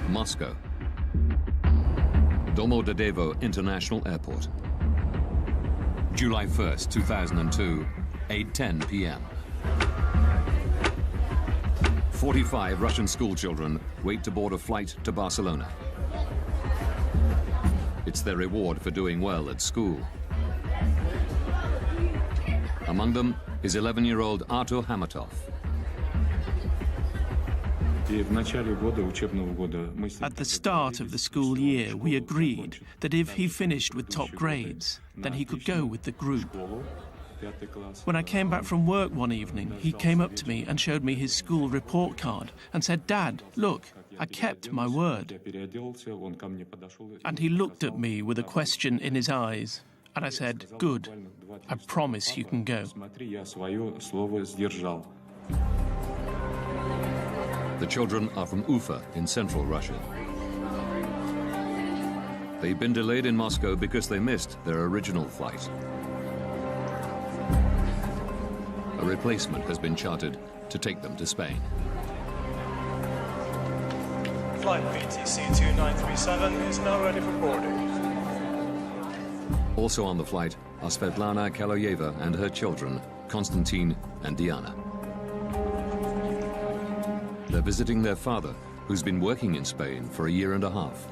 Moscow. Domodedovo International Airport. July 1st, 2002, 8:10 p.m. 45 Russian schoolchildren wait to board a flight to Barcelona. It's their reward for doing well at school. Among them is 11-year-old Artur Hamatov. At the start of the school year, we agreed that if he finished with top grades, then he could go with the group. When I came back from work one evening, he came up to me and showed me his school report card and said, "Dad, look, I kept my word." And he looked at me with a question in his eyes, and I said, "Good, I promise you can go." The children are from Ufa in central Russia. They've been delayed in Moscow because they missed their original flight. A replacement has been chartered to take them to Spain. Flight BTC 2937 is now ready for boarding. Also on the flight are Svetlana Kaloyeva and her children, Konstantin and Diana. They're visiting their father, who's been working in Spain for a year and a half.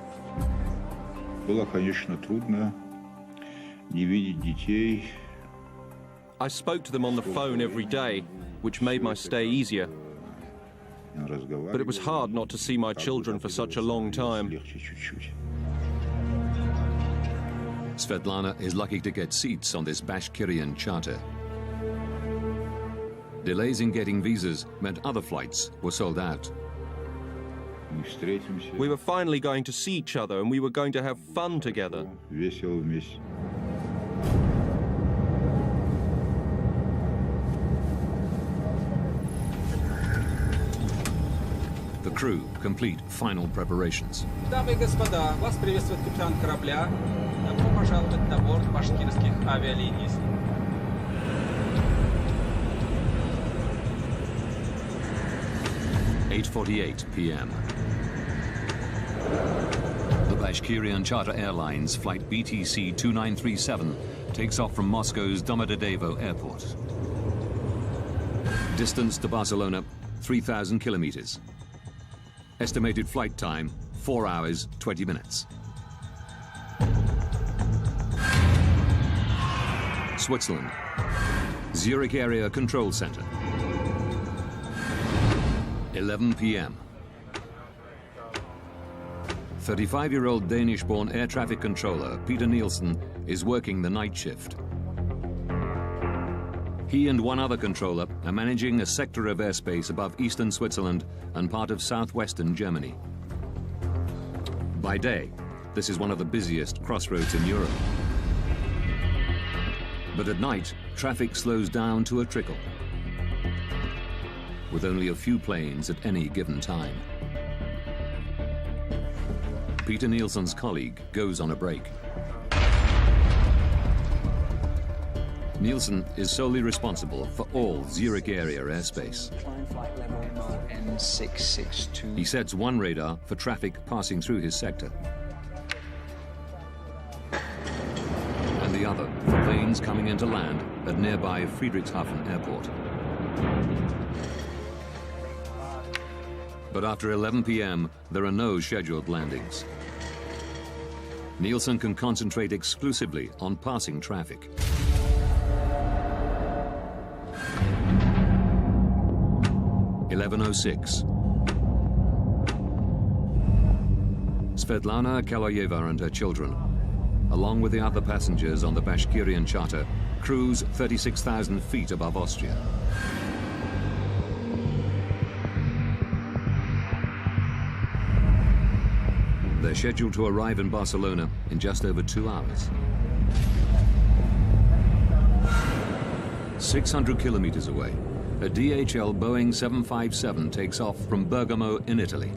I spoke to them on the phone every day, which made my stay easier. But it was hard not to see my children for such a long time. Svetlana is lucky to get seats on this Bashkirian charter. Delays in getting visas meant other flights were sold out. We were finally going to see each other and we were going to have fun together. The crew complete final preparations. Дамы и господа, вас приветствует капитан корабля. Добро пожаловать на борт башкирских авиалиний. 8:48 p.m. The Bashkirian Charter Airlines flight BTC 2937 takes off from Moscow's Domodedovo Airport. Distance to Barcelona, 3,000 kilometers. Estimated flight time, 4 hours, 20 minutes. Switzerland. Zurich Area Control Center. 11 p.m. 35-year-old Danish-born air traffic controller Peter Nielsen is working the night shift. He and one other controller are managing a sector of airspace above eastern Switzerland and part of southwestern Germany. By day, this is one of the busiest crossroads in Europe. But at night, traffic slows down to a trickle, with only a few planes at any given time. Peter Nielsen's colleague goes on a break. Nielsen is solely responsible for all Zurich area airspace. He sets one radar for traffic passing through his sector, and the other for planes coming into land at nearby Friedrichshafen Airport. But after 11 p.m., there are no scheduled landings. Nielsen can concentrate exclusively on passing traffic. (11:06). Svetlana Kaloyeva and her children, along with the other passengers on the Bashkirian charter, cruise 36,000 feet above Austria. They're scheduled to arrive in Barcelona in just over 2 hours. 600 kilometers away, a DHL Boeing 757 takes off from Bergamo in Italy.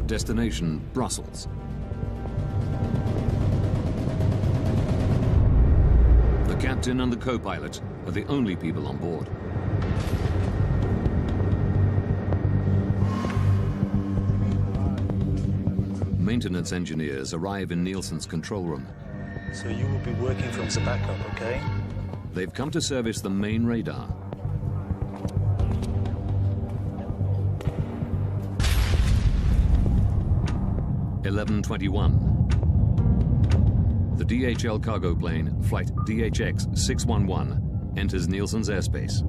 Destination, Brussels. The captain and the co-pilot are the only people on board. maintenance engineers arrive in Nielsen's control room. So you will be working from the backup, okay? They've come to service the main radar. (11:21). The DHL cargo plane, flight DHX 611, enters Nielsen's airspace.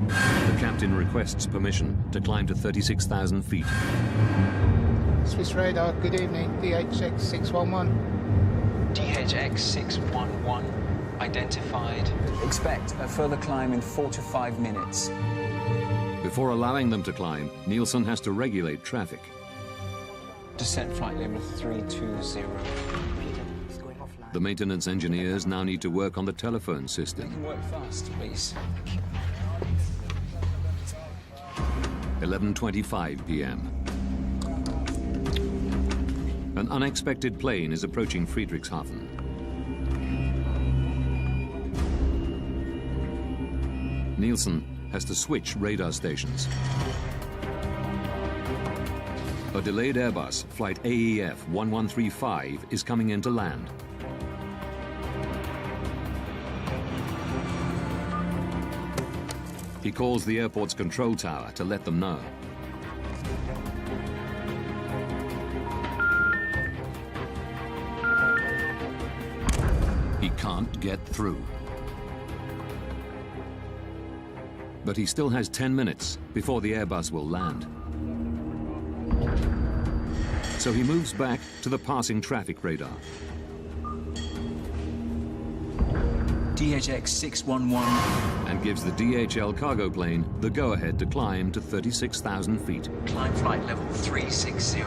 The captain requests permission to climb to 36,000 feet. Swiss radar, good evening, DHX 611. DHX 611 identified. Expect a further climb in 4 to 5 minutes. Before allowing them to climb, Nielsen has to regulate traffic. Descent flight level 320. The maintenance engineers now need to work on the telephone system. Work fast, please. 11:25 p.m. An unexpected plane is approaching Friedrichshafen. Nielsen has to switch radar stations. A delayed Airbus, flight AEF 1135, is coming in to land. He calls the airport's control tower to let them know. He can't get through. But he still has 10 minutes before the Airbus will land. So he moves back to the passing traffic radar. DHX 611. And gives the DHL cargo plane the go-ahead to climb to 36,000 feet. Climb flight level 360.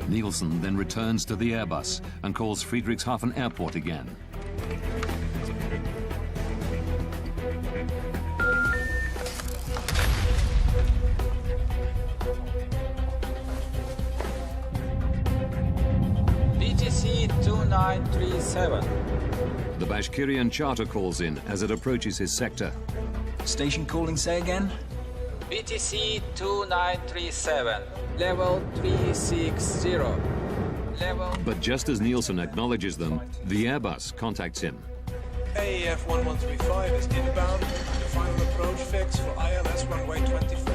Nielsen then returns to the Airbus and calls Friedrichshafen Airport again. BTC 2937. The Bashkirian charter calls in as it approaches his sector. Station calling, say again? BTC 2937. Level 360. Level... But just as Nielsen acknowledges them, the Airbus contacts him. AEF 1135 is inbound. The final approach fix for ILS runway 24.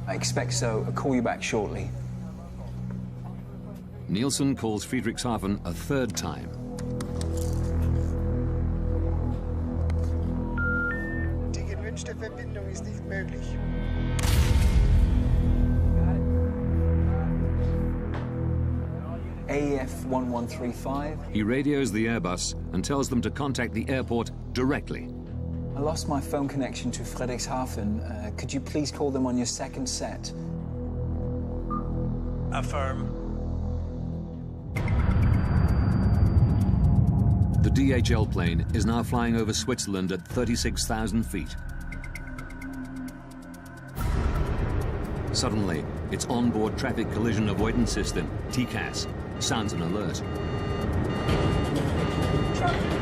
I expect so. I'll call you back shortly. Nielsen calls Friedrichshafen a third time. Die gewünschte Verbindung ist nicht möglich. AEF 1135. He radios the Airbus and tells them to contact the airport directly. I lost my phone connection to Friedrichshafen. Could you please call them on your second set? Affirm. The DHL plane is now flying over Switzerland at 36,000 feet. Suddenly, its onboard traffic collision avoidance system, TCAS, sounds an alert. Traffic.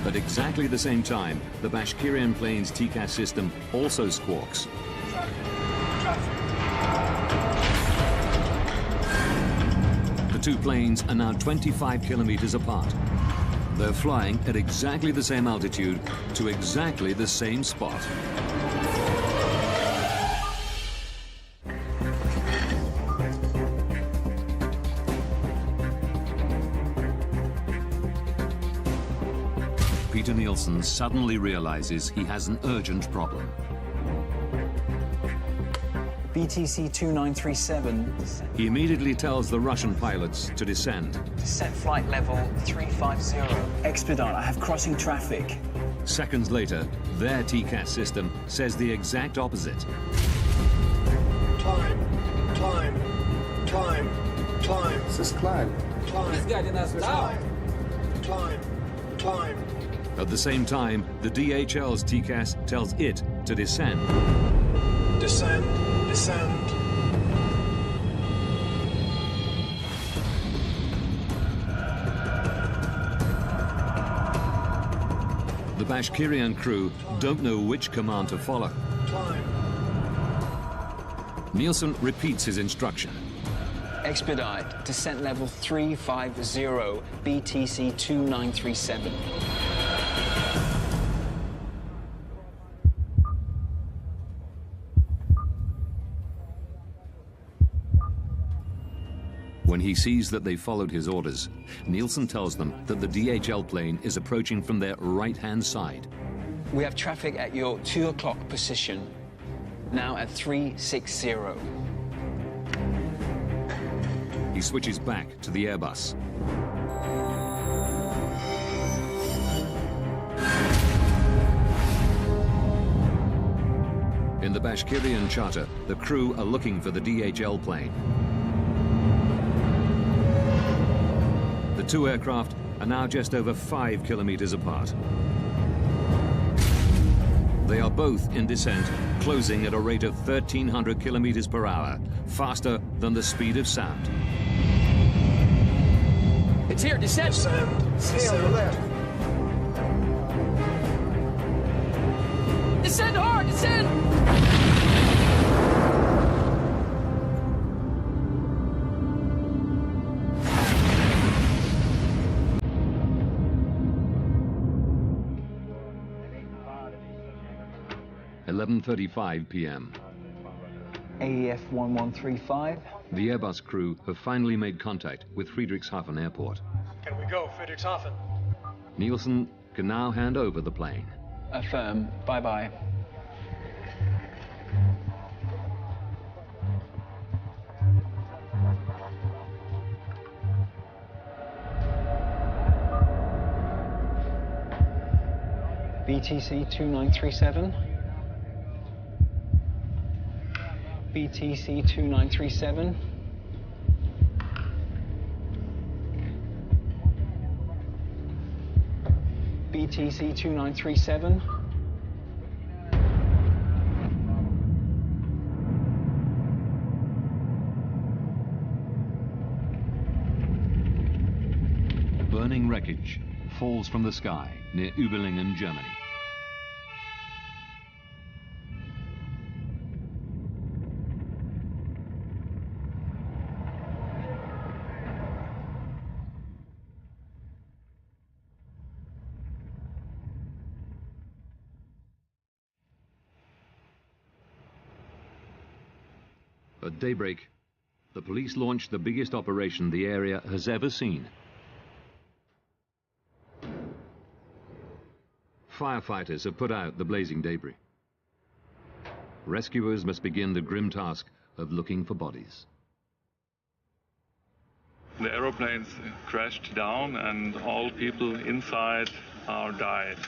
At exactly the same time, the Bashkirian plane's TCAS system also squawks. The two planes are now 25 kilometers apart. They're flying at exactly the same altitude to exactly the same spot. Peter Nielsen suddenly realizes he has an urgent problem. BTC 2937. He immediately tells the Russian pilots to descend. Descent flight level 350. Expedite, I have crossing traffic. Seconds later, their TCAS system says the exact opposite. Climb. Es ist klein. He's guiding us down. Climb. At the same time, the DHL's TCAS tells it to descend. Descend. The Bashkirian crew don't know which command to follow. Nielsen repeats his instruction. Expedite, descent level 350, BTC 2937. When he sees that they followed his orders, Nielsen tells them that the DHL plane is approaching from their right-hand side. We have traffic at your 2 o'clock position, now at 360. He switches back to the Airbus. In the Bashkirian charter, the crew are looking for the DHL plane. The two aircraft are now just over 5 kilometers apart. They are both in descent, closing at a rate of 1,300 kilometers per hour, faster than the speed of sound. It's here, descent! See on the left. Descend hard, descend! 11:35 p.m. AEF 1135. The Airbus crew have finally made contact with Friedrichshafen Airport. Can we go, Friedrichshafen? Nielsen can now hand over the plane. Affirm. Bye-bye. BTC 2937. BTC 2937. BTC 2937. Burning wreckage falls from the sky near Überlingen, Germany. At daybreak, the police launched the biggest operation the area has ever seen. Firefighters have put out the blazing debris. Rescuers must begin the grim task of looking for bodies. The aeroplanes crashed down and all people inside are died.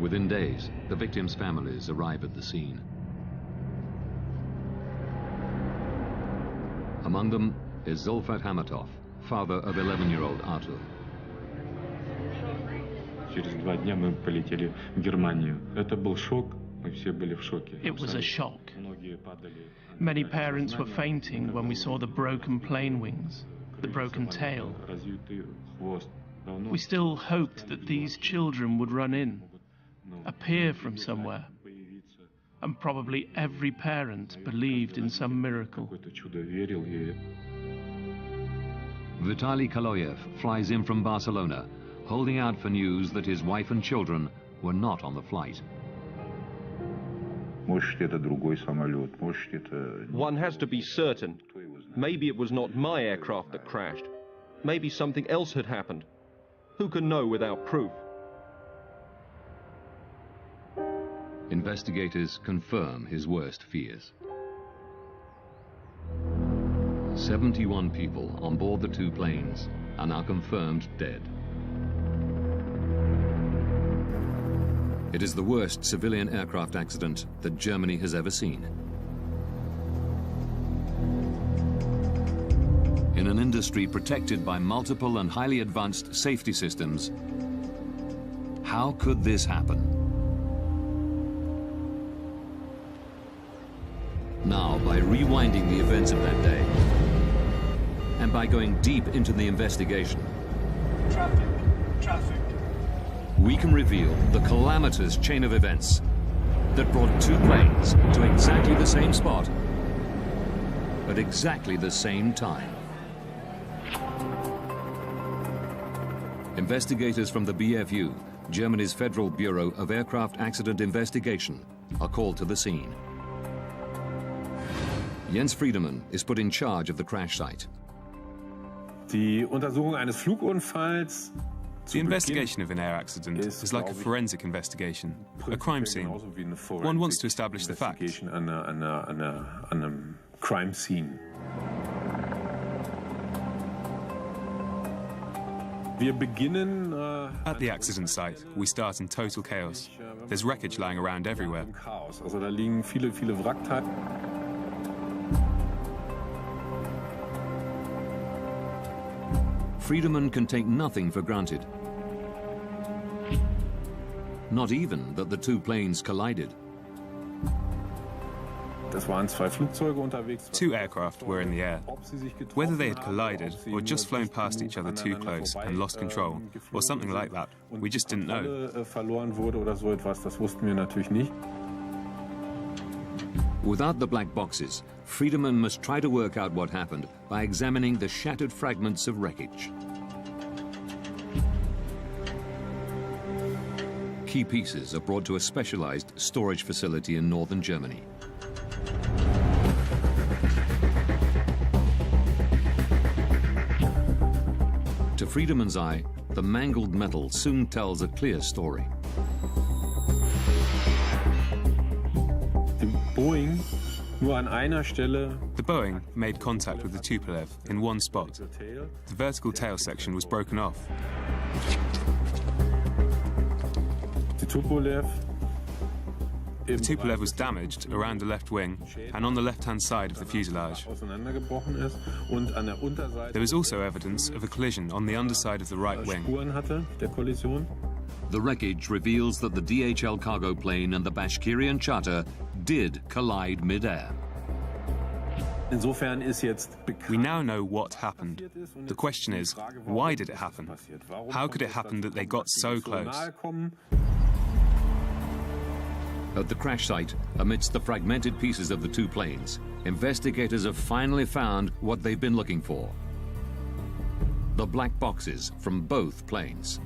Within days, the victims' families arrive at the scene. Among them is Zulfat Hamatov, father of 11-year-old Artur. Через 2 дня мы полетели в Германию. Это был шок. Мы все были в шоке. It was a shock. Many parents were fainting when we saw the broken plane wings, the broken tail. We still hoped that these children would run in, appear from somewhere, and probably every parent believed in some miracle. Vitaly Kaloyev flies in from Barcelona, holding out for news that his wife and children were not on the flight. One has to be certain. Maybe it was not my aircraft that crashed. Maybe something else had happened. Who can know without proof? Investigators confirm his worst fears. 71 people on board the two planes are now confirmed dead. It is the worst civilian aircraft accident that Germany has ever seen. In an industry protected by multiple and highly advanced safety systems, how could this happen? by rewinding the events of that day and by going deep into the investigation, Traffic. we can reveal the calamitous chain of events that brought two planes to exactly the same spot at exactly the same time. Investigators from the BFU, Germany's Federal Bureau of Aircraft Accident Investigation, are called to the scene. Jens Friedemann is put in charge of the crash site. Die Untersuchung eines Flugunfalls. The investigation of an air accident is like a forensic investigation, a crime scene. One wants to establish the facts. Crime scene. At the accident site, we start in total chaos. There's wreckage lying around everywhere. Also da liegen viele Wrackteile. Friedemann can take nothing for granted. Not even that the two planes collided. Two aircraft were in the air. Whether they had collided or just flown past each other too close and lost control, or something like that, we just didn't know. Without the black boxes, Friedemann must try to work out what happened by examining the shattered fragments of wreckage. Key pieces are brought to a specialized storage facility in northern Germany. To Friedemann's eye, the mangled metal soon tells a clear story. The Boeing made contact with the Tupolev in one spot. The vertical tail section was broken off. The Tupolev was damaged around the left wing and on the left-hand side of the fuselage. There was also evidence of a collision on the underside of the right wing. The wreckage reveals that the DHL cargo plane and the Bashkirian charter did collide mid-air. We now know what happened. The question is, why did it happen? How could it happen that they got so close? At the crash site, amidst the fragmented pieces of the two planes, investigators have finally found what they've been looking for: the black boxes from both planes.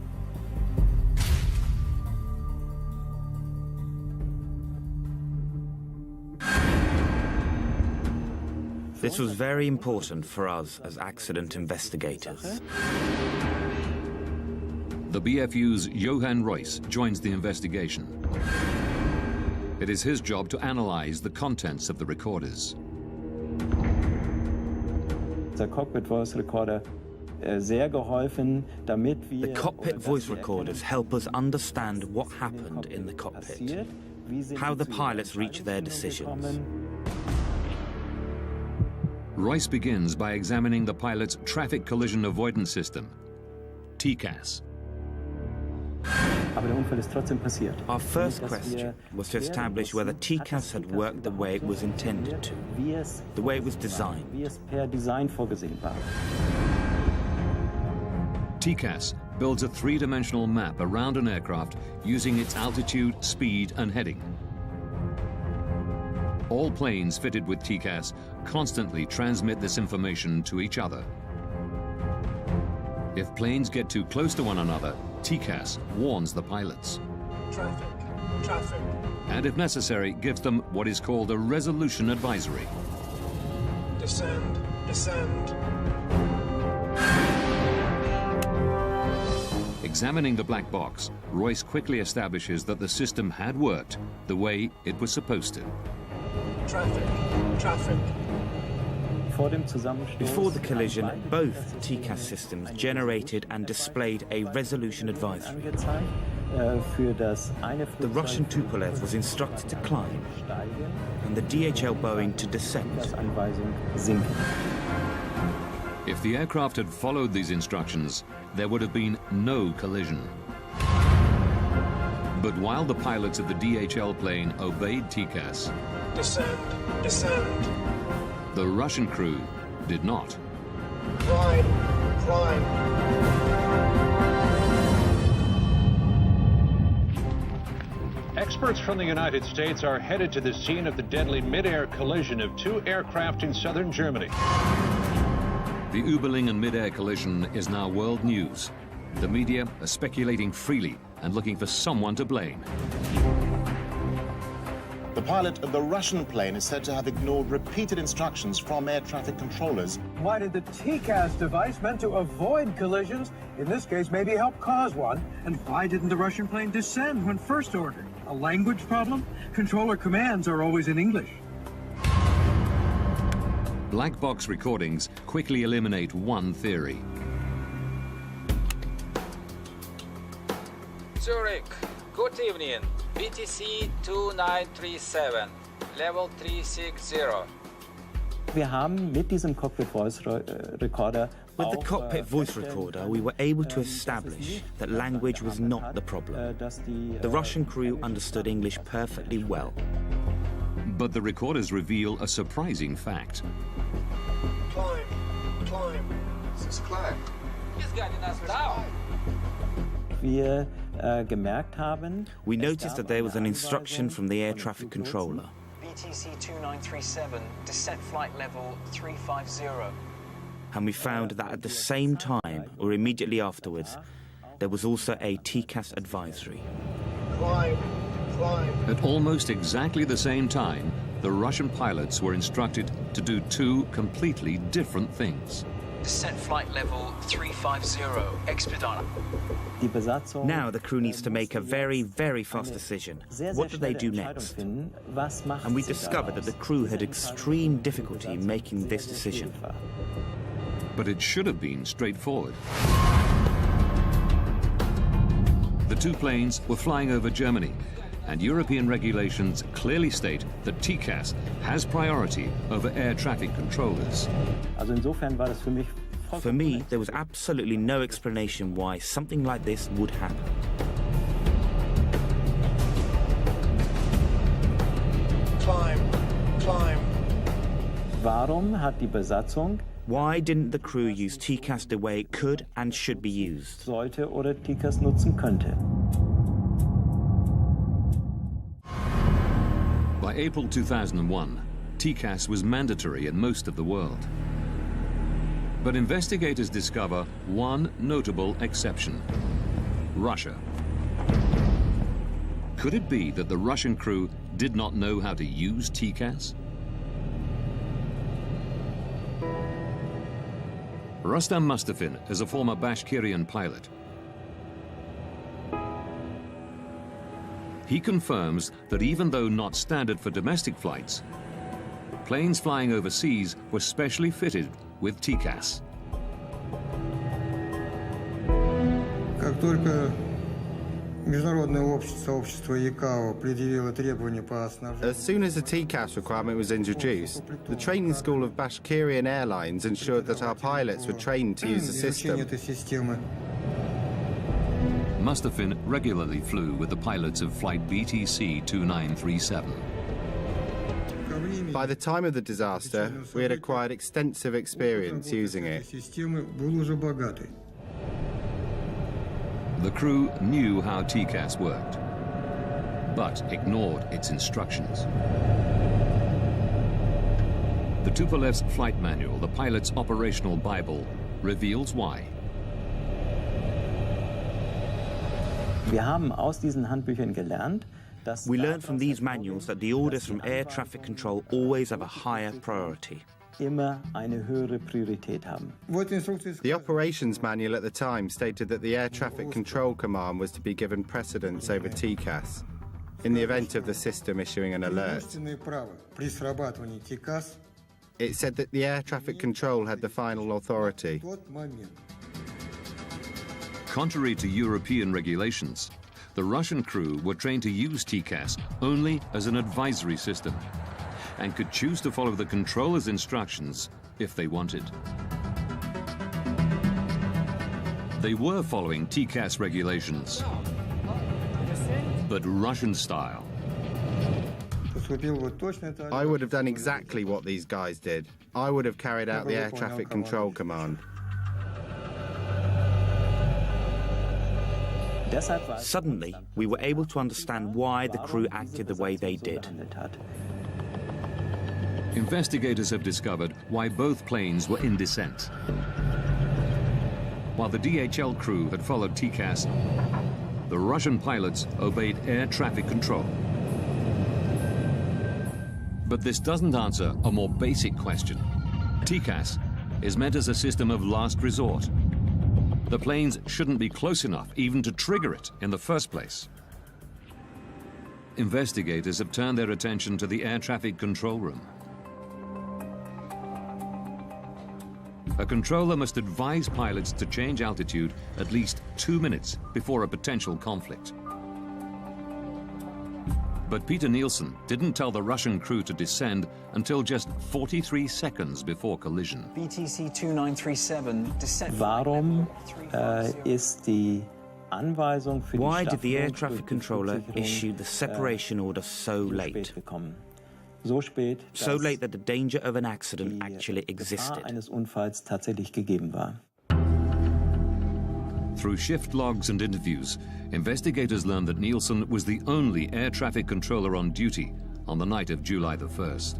This was very important for us as accident investigators. The BFU's Johann Reuss joins the investigation. It is his job to analyze the contents of the recorders. The cockpit voice recorders help us understand what happened in the cockpit, how the pilots reach their decisions. Reuss begins by examining the pilot's traffic collision avoidance system, TCAS. Our first question was to establish whether TCAS had worked the way it was intended to, the way it was designed. TCAS builds a three-dimensional map around an aircraft using its altitude, speed, and heading. All planes fitted with TCAS constantly transmit this information to each other. If planes get too close to one another, TCAS warns the pilots. Traffic. And if necessary, gives them what is called a resolution advisory. Descend. Examining the black box, Reuss quickly establishes that the system had worked the way it was supposed to. Traffic. Before the collision, both TCAS systems generated and displayed a resolution advisory. The Russian Tupolev was instructed to climb, and the DHL Boeing to descend. If the aircraft had followed these instructions, there would have been no collision. But while the pilots of the DHL plane obeyed TCAS, Descend. The Russian crew did not. Climb, climb. Experts from the United States are headed to the scene of the deadly mid-air collision of two aircraft in southern Germany. The Überlingen mid-air collision is now world news. The media are speculating freely and looking for someone to blame. The pilot of the Russian plane is said to have ignored repeated instructions from air traffic controllers. Why did the TCAS device meant to avoid collisions, in this case maybe help cause one? And why didn't the Russian plane descend when first ordered? A language problem? Controller commands are always in English. Black box recordings quickly eliminate one theory. Zurich, good evening. BTC 2937, level 360. Wir haben mit diesem Cockpit Voice Recorder With the cockpit voice recorder, we were able to establish that language was not the problem. The Russian crew understood English perfectly well. But the recorders reveal a surprising fact. Climb, climb. This is climb. He's getting us down. We noticed that there was an instruction from the air traffic controller. BTC 2937, descent flight level 350. And we found that at the same time, or immediately afterwards, there was also a TCAS advisory. Climb, climb. At almost exactly the same time, the Russian pilots were instructed to do two completely different things. Descent flight level 350, expedite. Now the crew needs to make a very, very fast decision. What do they do next? And we discovered that the crew had extreme difficulty making this decision. But it should have been straightforward. The two planes were flying over Germany, and European regulations clearly state that TCAS has priority over air traffic controllers. For me, there was absolutely no explanation why something like this would happen. Climb, climb. Why didn't the crew use TCAS the way it could and should be used? By April 2001, TCAS was mandatory in most of the world. But investigators discover one notable exception: Russia. Could it be that the Russian crew did not know how to use TCAS? Rustam Mustafin is a former Bashkirian pilot. He confirms that even though not standard for domestic flights, planes flying overseas were specially fitted with TCAS. As soon as the TCAS requirement was introduced, the training school of Bashkirian Airlines ensured that our pilots were trained to use the system. Mustafin regularly flew with the pilots of flight BTC 2937. By the time of the disaster, we had acquired extensive experience using it. The crew knew how TCAS worked, but ignored its instructions. The Tupolev's flight manual, the pilot's operational Bible, reveals why. We learned from these manuals that the orders from air traffic control always have a higher priority. The operations manual at the time stated that the air traffic control command was to be given precedence over TCAS in the event of the system issuing an alert. It said that the air traffic control had the final authority. Contrary to European regulations, the Russian crew were trained to use TCAS only as an advisory system and could choose to follow the controller's instructions if they wanted. They were following TCAS regulations, but Russian style. I would have done exactly what these guys did. I would have carried out the air traffic control command. Suddenly, we were able to understand why the crew acted the way they did. Investigators have discovered why both planes were in descent. While the DHL crew had followed TCAS, the Russian pilots obeyed air traffic control. But this doesn't answer a more basic question. TCAS is meant as a system of last resort. The planes shouldn't be close enough even to trigger it in the first place. Investigators have turned their attention to the air traffic control room. A controller must advise pilots to change altitude at least 2 minutes before a potential conflict. But Peter Nielsen didn't tell the Russian crew to descend until just 43 seconds before collision. BTC 2937, descent. Warum ist die Anweisung für die Why did the air traffic controller issue the separation order so late? So late that the danger of an accident actually existed. Eines Unfalls tatsächlich gegeben war. Through shift logs and interviews, investigators learned that Nielsen was the only air traffic controller on duty on the night of July the 1st.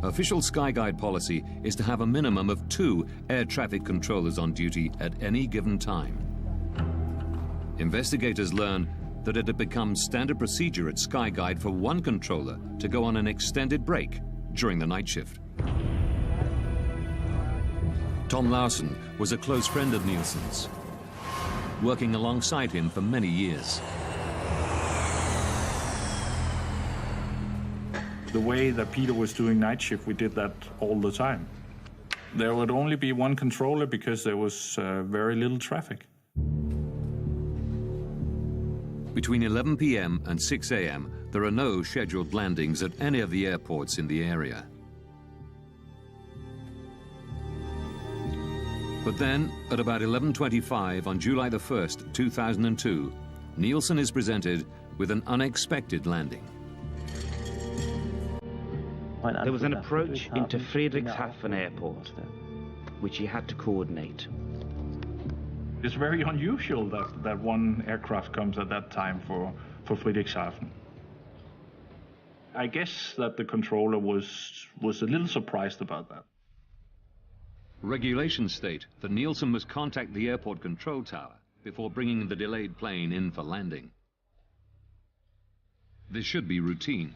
Official Skyguide policy is to have a minimum of 2 air traffic controllers on duty at any given time. Investigators learned that it had become standard procedure at Skyguide for one controller to go on an extended break during the night shift. Tom Larsen was a close friend of Nielsen's, working alongside him for many years. The way that Peter was doing night shift, we did that all the time. There would only be one controller because there was very little traffic. Between 11 p.m. and 6 a.m., there are no scheduled landings at any of the airports in the area. But then, at about 11:25 on July the 1st, 2002, Nielsen is presented with an unexpected landing. There was an approach into Friedrichshafen Airport, which he had to coordinate. It's very unusual that one aircraft comes at that time for Friedrichshafen. I guess that the controller was a little surprised about that. Regulations state that Nielsen must contact the airport control tower before bringing the delayed plane in for landing. This should be routine.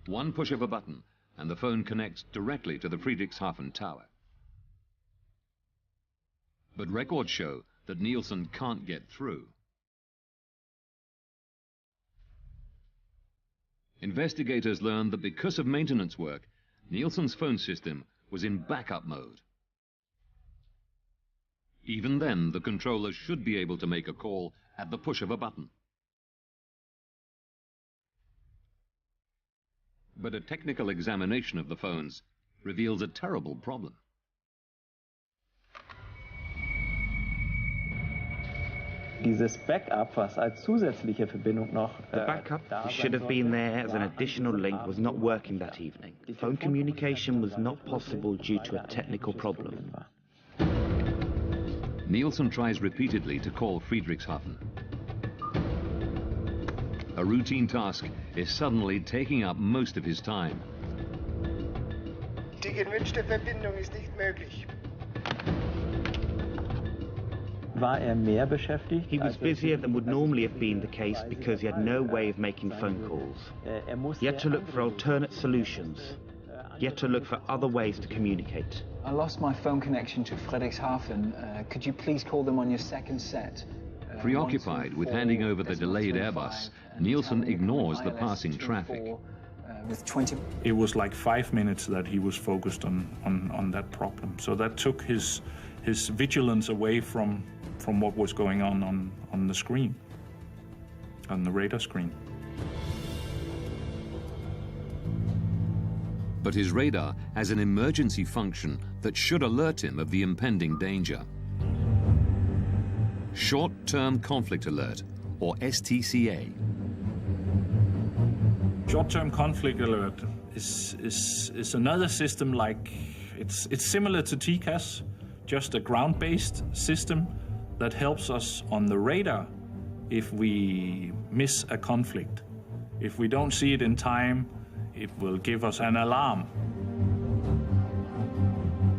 One push of a button and the phone connects directly to the Friedrichshafen tower. But records show that Nielsen can't get through. Investigators learned that because of maintenance work, Nielsen's phone system was in backup mode. Even then, the controller should be able to make a call at the push of a button. But a technical examination of the phones reveals a terrible problem. Dieses Backup, was als zusätzliche Verbindung noch... The backup that should have been there as an additional link was not working that evening. Phone communication was not possible due to a technical problem. Nielsen tries repeatedly to call Friedrichshafen. A routine task is suddenly taking up most of his time. Die gewünschte Verbindung ist nicht möglich. War mehr beschäftigt? He was busier than would normally have been the case because he had no way of making phone calls. He had to look for alternate solutions. He had to look for other ways to communicate. I lost my phone connection to Friedrichshafen. Could you please call them on your second set? Preoccupied with handing over the delayed Airbus, Nielsen ignores the passing traffic. It was like 5 minutes that he was focused on that problem. So that took his vigilance away from what was going on the screen, on the radar screen. But his radar has an emergency function that should alert him of the impending danger. Short-Term Conflict Alert, or STCA. Short-term conflict alert is another system like it's similar to TCAS, just a ground-based system that helps us on the radar if we miss a conflict. If we don't see it in time, it will give us an alarm.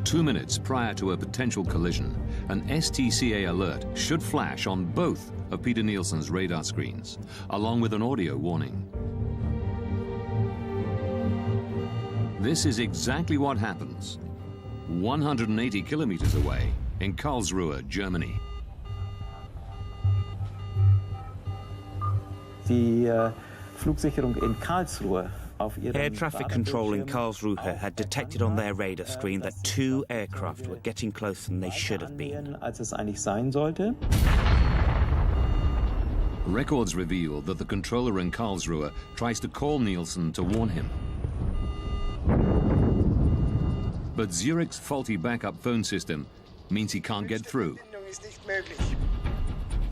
2 minutes prior to a potential collision, an STCA alert should flash on both of Peter Nielsen's radar screens, along with an audio warning. This is exactly what happens 180 kilometers away in Karlsruhe, Germany. Die Flugsicherung in Karlsruhe. Air traffic control in Karlsruhe had detected on their radar screen that 2 aircraft were getting closer than they should have been. Als es eigentlich sein sollte. Records reveal that the controller in Karlsruhe tries to call Nielsen to warn him. But Zurich's faulty backup phone system means he can't get through.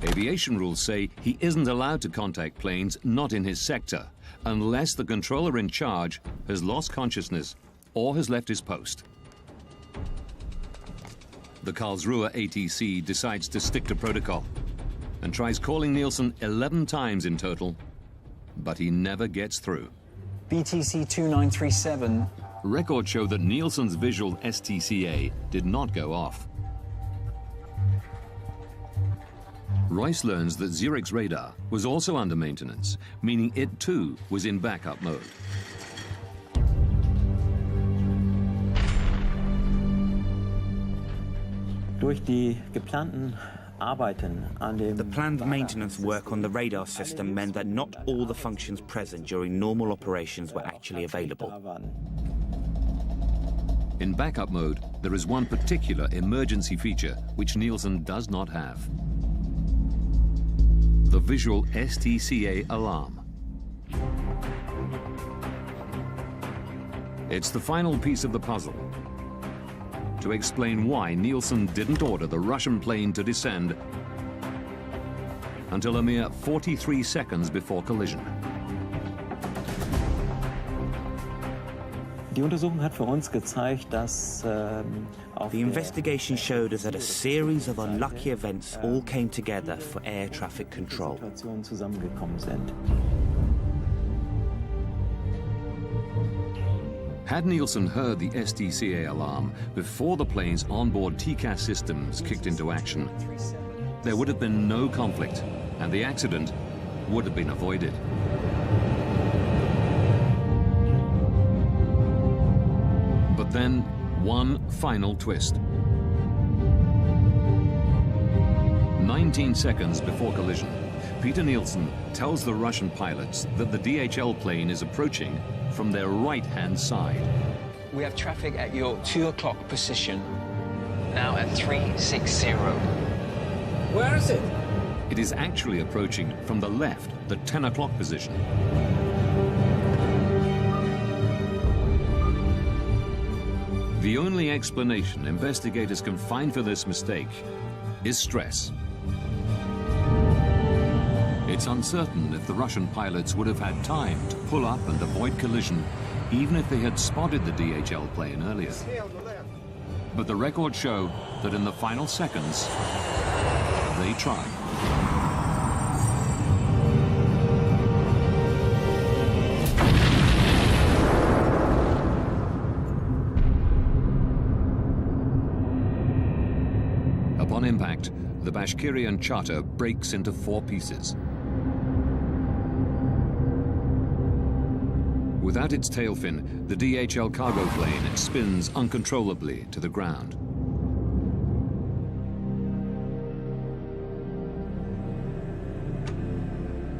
Aviation rules say he isn't allowed to contact planes not in his sector unless the controller in charge has lost consciousness or has left his post. The Karlsruhe ATC decides to stick to protocol and tries calling Nielsen 11 times in total, but he never gets through. BTC 2937. Records show that Nielsen's visual STCA did not go off. Royce learns that Zurich's radar was also under maintenance, meaning it too was in backup mode. Durch die geplanten Arbeiten an dem The planned maintenance work on the radar system meant that not all the functions present during normal operations were actually available. In backup mode, there is one particular emergency feature which Nielsen does not have. The visual STCA alarm. It's the final piece of the puzzle to explain why Nielsen didn't order the Russian plane to descend until a mere 43 seconds before collision. Die Untersuchung hat für uns gezeigt, dass the investigation showed us that a series of unlucky events all came together for air traffic control. zusammengekommen sind. Had Nielsen heard the STCA alarm before the plane's onboard TCAS systems kicked into action, there would have been no conflict and the accident would have been avoided. But then, one final twist. 19 seconds before collision, Peter Nielsen tells the Russian pilots that the DHL plane is approaching from their right-hand side. We have traffic at your 2 o'clock position, now at 360. Where is it? It is actually approaching from the left, the 10 o'clock position. The only explanation investigators can find for this mistake is stress. It's uncertain if the Russian pilots would have had time to pull up and avoid collision, even if they had spotted the DHL plane earlier. But the records show that in the final seconds, they tried. Upon impact, the Bashkirian charter breaks into 4 pieces. Without its tail fin, the DHL cargo plane spins uncontrollably to the ground.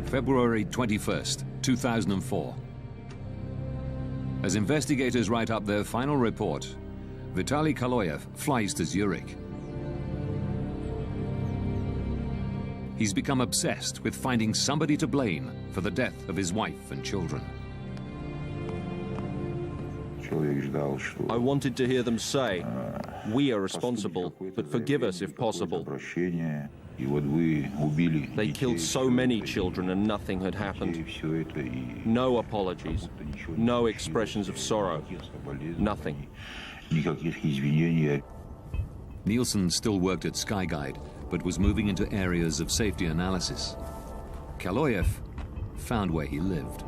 February 21st, 2004. As investigators write up their final report, Vitaly Kaloyev flies to Zurich. He's become obsessed with finding somebody to blame for the death of his wife and children. I wanted to hear them say, "We are responsible, but forgive us if possible." They killed so many children and nothing had happened. No apologies, no expressions of sorrow, nothing. Nielsen still worked at Skyguide, but was moving into areas of safety analysis. Kaloyev found where he lived.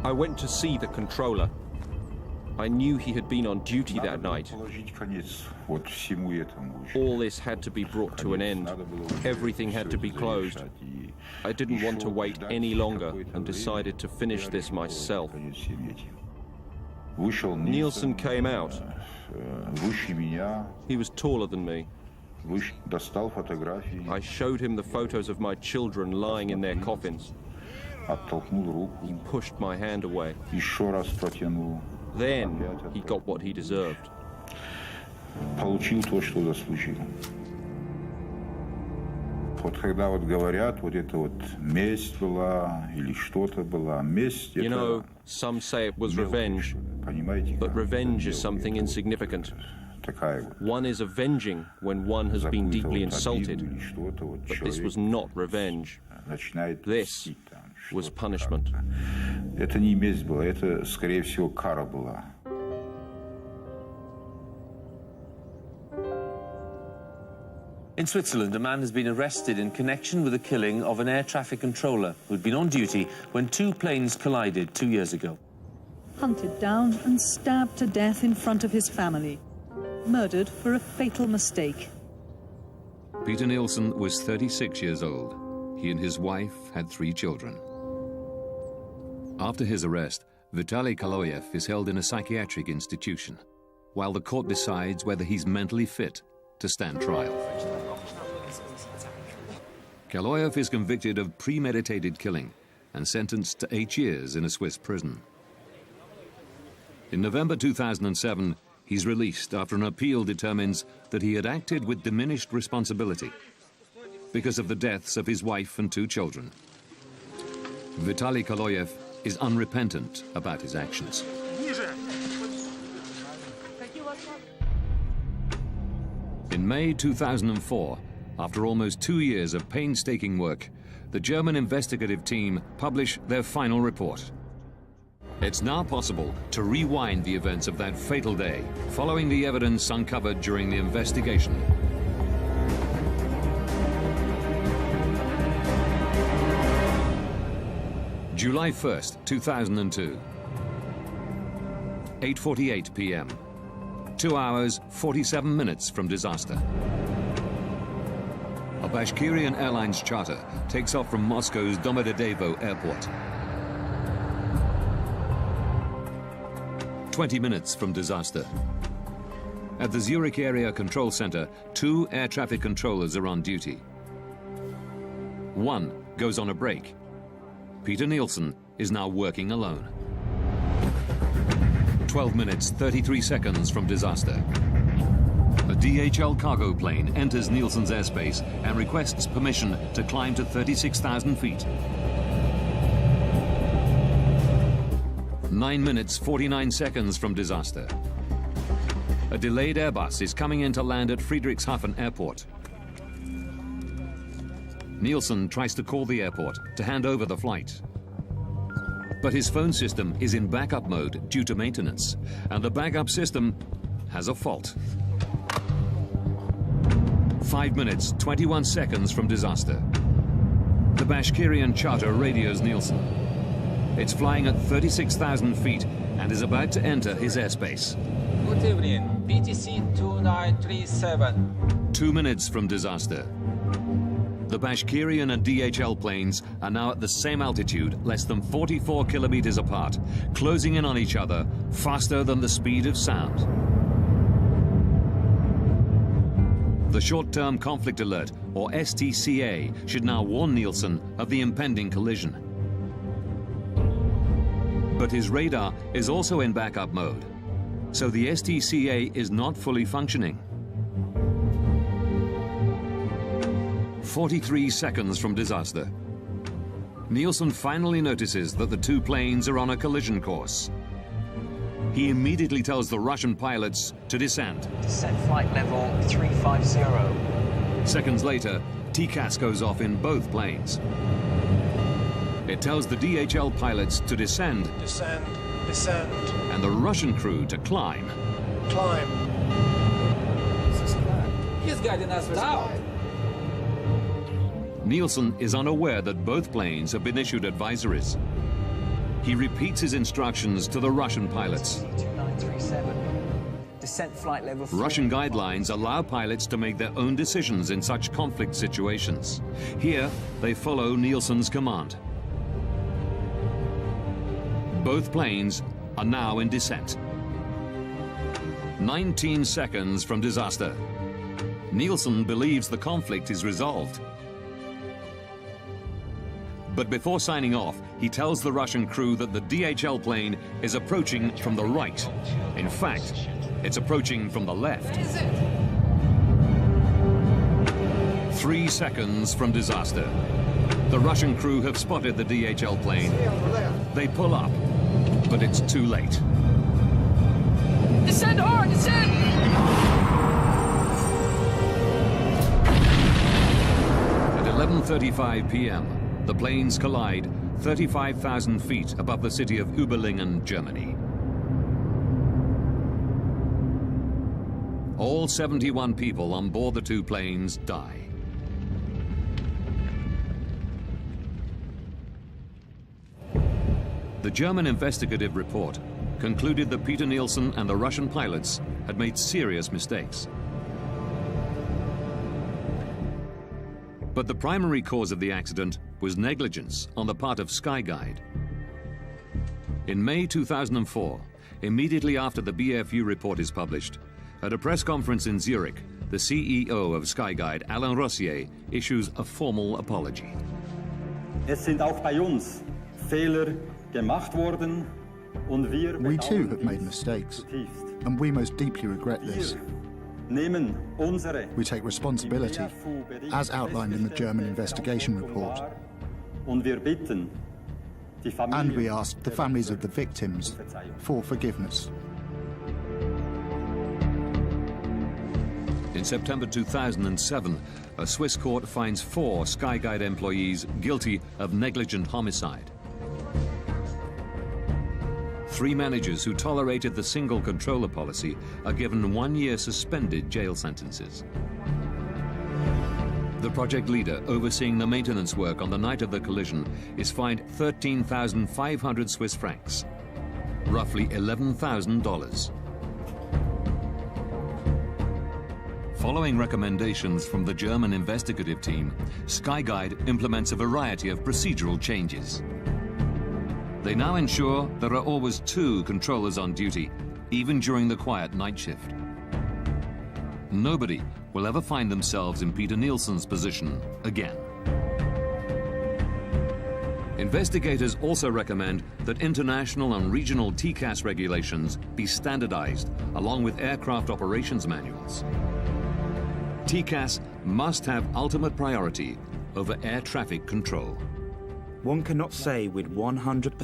I went to see the controller. I knew he had been on duty that night. All this had to be brought to an end. Everything had to be closed. I didn't want to wait any longer and decided to finish this myself. Nielsen came out. He was taller than me. I showed him the photos of my children lying in their coffins. He pushed my hand away. Then he got what he deserved. You know, some say it was revenge, but revenge is something insignificant. One is avenging when one has been deeply insulted, but this was not revenge. This was punishment. Это не месть была, это, скорее всего, кара была. In Switzerland, a man has been arrested in connection with the killing of an air traffic controller who'd been on duty when two planes collided 2 years ago. Hunted down and stabbed to death in front of his family. Murdered for a fatal mistake. Peter Nielsen was 36 years old. He and his wife had 3 children. After his arrest, Vitaly Kaloyev is held in a psychiatric institution, while the court decides whether he's mentally fit to stand trial. Kaloyev is convicted of premeditated killing and sentenced to 8 years in a Swiss prison. In November 2007, he's released after an appeal determines that he had acted with diminished responsibility because of the deaths of his wife and 2 children. Vitaly Kaloyev is unrepentant about his actions. In May 2004, after almost 2 years of painstaking work, the German investigative team publish their final report. It's now possible to rewind the events of that fatal day, following the evidence uncovered during the investigation. July 1st, 2002. 8:48 p.m. 2 hours, 47 minutes from disaster. A Bashkirian Airlines charter takes off from Moscow's Domodedovo airport. 20 minutes from disaster. At the Zurich Area Control Center, 2 air traffic controllers are on duty. One goes on a break. Peter Nielsen is now working alone. 12 minutes, 33 seconds from disaster. A DHL cargo plane enters Nielsen's airspace and requests permission to climb to 36,000 feet. 9 minutes, 49 seconds from disaster. A delayed Airbus is coming in to land at Friedrichshafen Airport. Nielsen tries to call the airport to hand over the flight. But his phone system is in backup mode due to maintenance, and the backup system has a fault. 5 minutes, 21 seconds from disaster. The Bashkirian charter radios Nielsen. It's flying at 36,000 feet and is about to enter his airspace. Good evening, BTC 2937. 2 minutes from disaster. The Bashkirian and DHL planes are now at the same altitude, less than 44 kilometers apart, closing in on each other faster than the speed of sound. The Short-Term Conflict Alert, or STCA, should now warn Nielsen of the impending collision. But his radar is also in backup mode, so the STCA is not fully functioning. 43 seconds from disaster. Nielsen finally notices that the 2 planes are on a collision course. He immediately tells the Russian pilots to descend. Descent flight level 350. Seconds later, TCAS goes off in both planes. It tells the DHL pilots to descend. Descend, descend. And the Russian crew to climb. Climb. He's guiding us down. Nielsen is unaware that both planes have been issued advisories. He repeats his instructions to the Russian pilots. 2937. Descent flight level 3. Russian guidelines allow pilots to make their own decisions in such conflict situations. Here, they follow Nielsen's command. Both planes are now in descent. 19 seconds from disaster. Nielsen believes the conflict is resolved. But before signing off, he tells the Russian crew that the DHL plane is approaching from the right. In fact, it's approaching from the left. 3 seconds from disaster. The Russian crew have spotted the DHL plane. They pull up, but it's too late. Descend hard, descend! At 11:35 p.m., the planes collide 35,000 feet above the city of Überlingen, Germany. All 71 people on board the two planes die. The German investigative report concluded that Peter Nielsen and the Russian pilots had made serious mistakes. But the primary cause of the accident was negligence on the part of Skyguide. In May 2004, immediately after the BFU report is published, at a press conference in Zurich, the CEO of Skyguide, Alain Rossier, issues a formal apology. Es sind auch bei uns Fehler gemacht worden und wir We too have made mistakes, and we most deeply regret this. We take responsibility, as outlined in the German investigation report. And we ask the families of the victims for forgiveness. In September 2007, a Swiss court finds 4 Skyguide employees guilty of negligent homicide. 3 managers who tolerated the single controller policy are given 1-year suspended jail sentences. The project leader overseeing the maintenance work on the night of the collision is fined 13,500 Swiss francs, roughly $11,000. Following recommendations from the German investigative team, Skyguide implements a variety of procedural changes. They now ensure there are always 2 controllers on duty, even during the quiet night shift. Nobody will ever find themselves in Peter Nielsen's position again. Investigators also recommend that international and regional TCAS regulations be standardized, along with aircraft operations manuals. TCAS must have ultimate priority over air traffic control. One cannot say with 100%